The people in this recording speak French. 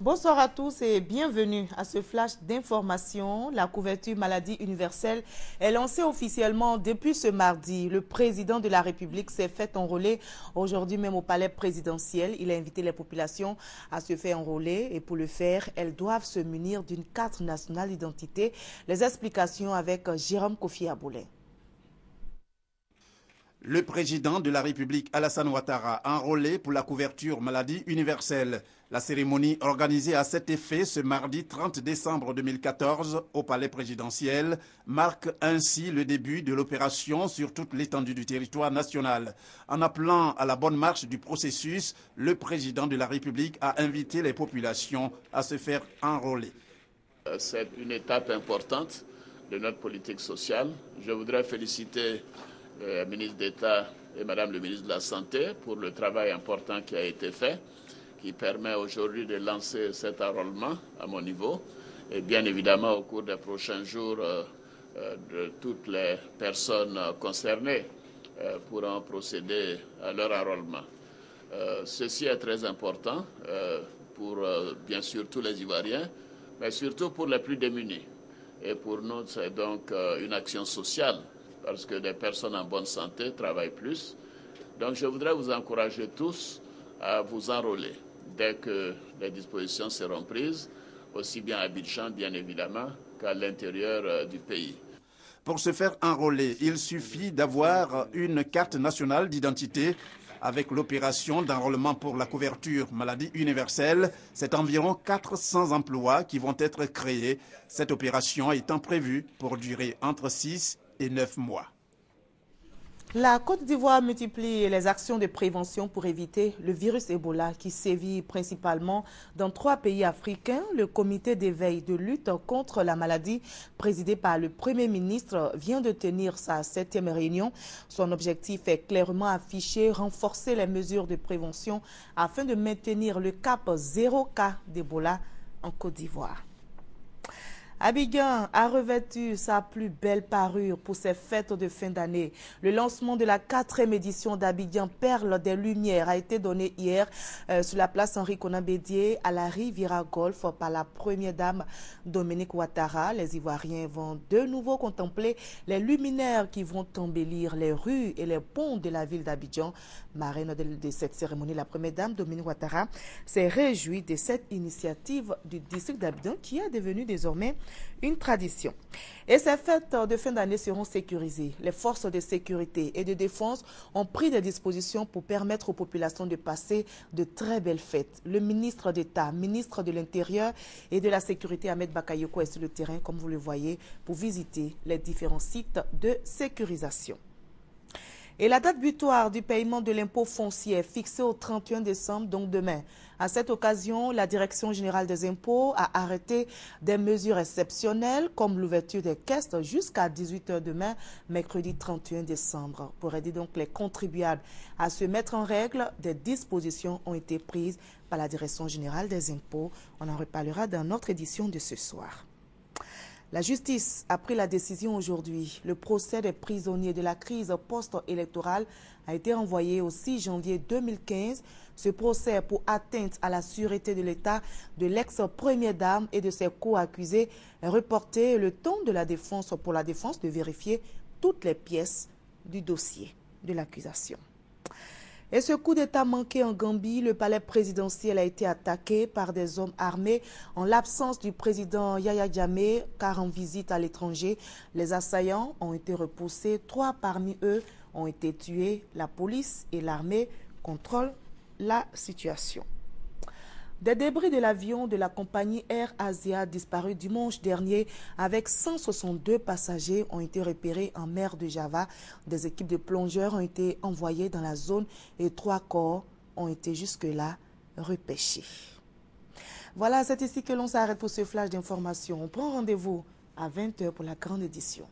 Bonsoir à tous et bienvenue à ce flash d'information. La couverture maladie universelle est lancée officiellement depuis ce mardi. Le président de la République s'est fait enrôler aujourd'hui même au palais présidentiel. Il a invité les populations à se faire enrôler et pour le faire, elles doivent se munir d'une carte nationale d'identité. Les explications avec Jérôme Kofi Aboulé. Le président de la République, Alassane Ouattara, enrôlé pour la couverture maladie universelle. La cérémonie organisée à cet effet ce mardi 30 décembre 2014 au palais présidentiel marque ainsi le début de l'opération sur toute l'étendue du territoire national. En appelant à la bonne marche du processus, le président de la République a invité les populations à se faire enrôler. C'est une étape importante de notre politique sociale. Je voudrais féliciter le ministre d'État et Madame le ministre de la Santé pour le travail important qui a été fait, qui permet aujourd'hui de lancer cet enrôlement à mon niveau. Et bien évidemment, au cours des prochains jours, de toutes les personnes concernées pourront procéder à leur enrôlement. Ceci est très important pour bien sûr tous les Ivoiriens, mais surtout pour les plus démunis. Et pour nous, c'est donc une action sociale, parce que des personnes en bonne santé travaillent plus. Donc je voudrais vous encourager tous à vous enrôler dès que les dispositions seront prises, aussi bien à Abidjan, bien évidemment, qu'à l'intérieur du pays. Pour se faire enrôler, il suffit d'avoir une carte nationale d'identité. Avec l'opération d'enrôlement pour la couverture maladie universelle, c'est environ 400 emplois qui vont être créés, cette opération étant prévue pour durer entre 6 et 9 mois. La Côte d'Ivoire multiplie les actions de prévention pour éviter le virus Ebola qui sévit principalement dans 3 pays africains. Le comité d'éveil de lutte contre la maladie présidé par le Premier ministre vient de tenir sa 7e réunion. Son objectif est clairement affiché, renforcer les mesures de prévention afin de maintenir le cap 0 cas d'Ebola en Côte d'Ivoire. Abidjan a revêtu sa plus belle parure pour ses fêtes de fin d'année. Le lancement de la 4e édition d'Abidjan Perle des Lumières a été donné hier sur la place Henri Konan Bédié à la Riviera Golf par la première dame Dominique Ouattara. Les Ivoiriens vont de nouveau contempler les luminaires qui vont embellir les rues et les ponts de la ville d'Abidjan. Marraine de cette cérémonie, la première dame Dominique Ouattara s'est réjouie de cette initiative du district d'Abidjan qui est devenue désormais une tradition. Et ces fêtes de fin d'année seront sécurisées. Les forces de sécurité et de défense ont pris des dispositions pour permettre aux populations de passer de très belles fêtes. Le ministre d'État, ministre de l'Intérieur et de la Sécurité, Ahmed Bakayoko, est sur le terrain, comme vous le voyez, pour visiter les différents sites de sécurisation. Et la date butoir du paiement de l'impôt foncier est fixée au 31 décembre, donc demain. À cette occasion, la Direction générale des impôts a arrêté des mesures exceptionnelles comme l'ouverture des caisses jusqu'à 18 h demain, mercredi 31 décembre. Pour aider donc les contribuables à se mettre en règle, des dispositions ont été prises par la Direction générale des impôts. On en reparlera dans notre édition de ce soir. La justice a pris la décision aujourd'hui. Le procès des prisonniers de la crise post-électorale a été renvoyé au 6 janvier 2015. Ce procès pour atteinte à la sûreté de l'État de l'ex-première dame et de ses co-accusés est reporté le temps de la défense pour la défense de vérifier toutes les pièces du dossier de l'accusation. Et ce coup d'État manqué en Gambie, le palais présidentiel a été attaqué par des hommes armés en l'absence du président Yaya Jammeh, car en visite à l'étranger. Les assaillants ont été repoussés. 3 parmi eux ont été tués. La police et l'armée contrôlent la situation. Des débris de l'avion de la compagnie Air Asia disparu dimanche dernier avec 162 passagers ont été repérés en mer de Java. Des équipes de plongeurs ont été envoyées dans la zone et 3 corps ont été jusque-là repêchés. Voilà, c'est ici que l'on s'arrête pour ce flash d'information. On prend rendez-vous à 20 h pour la grande édition.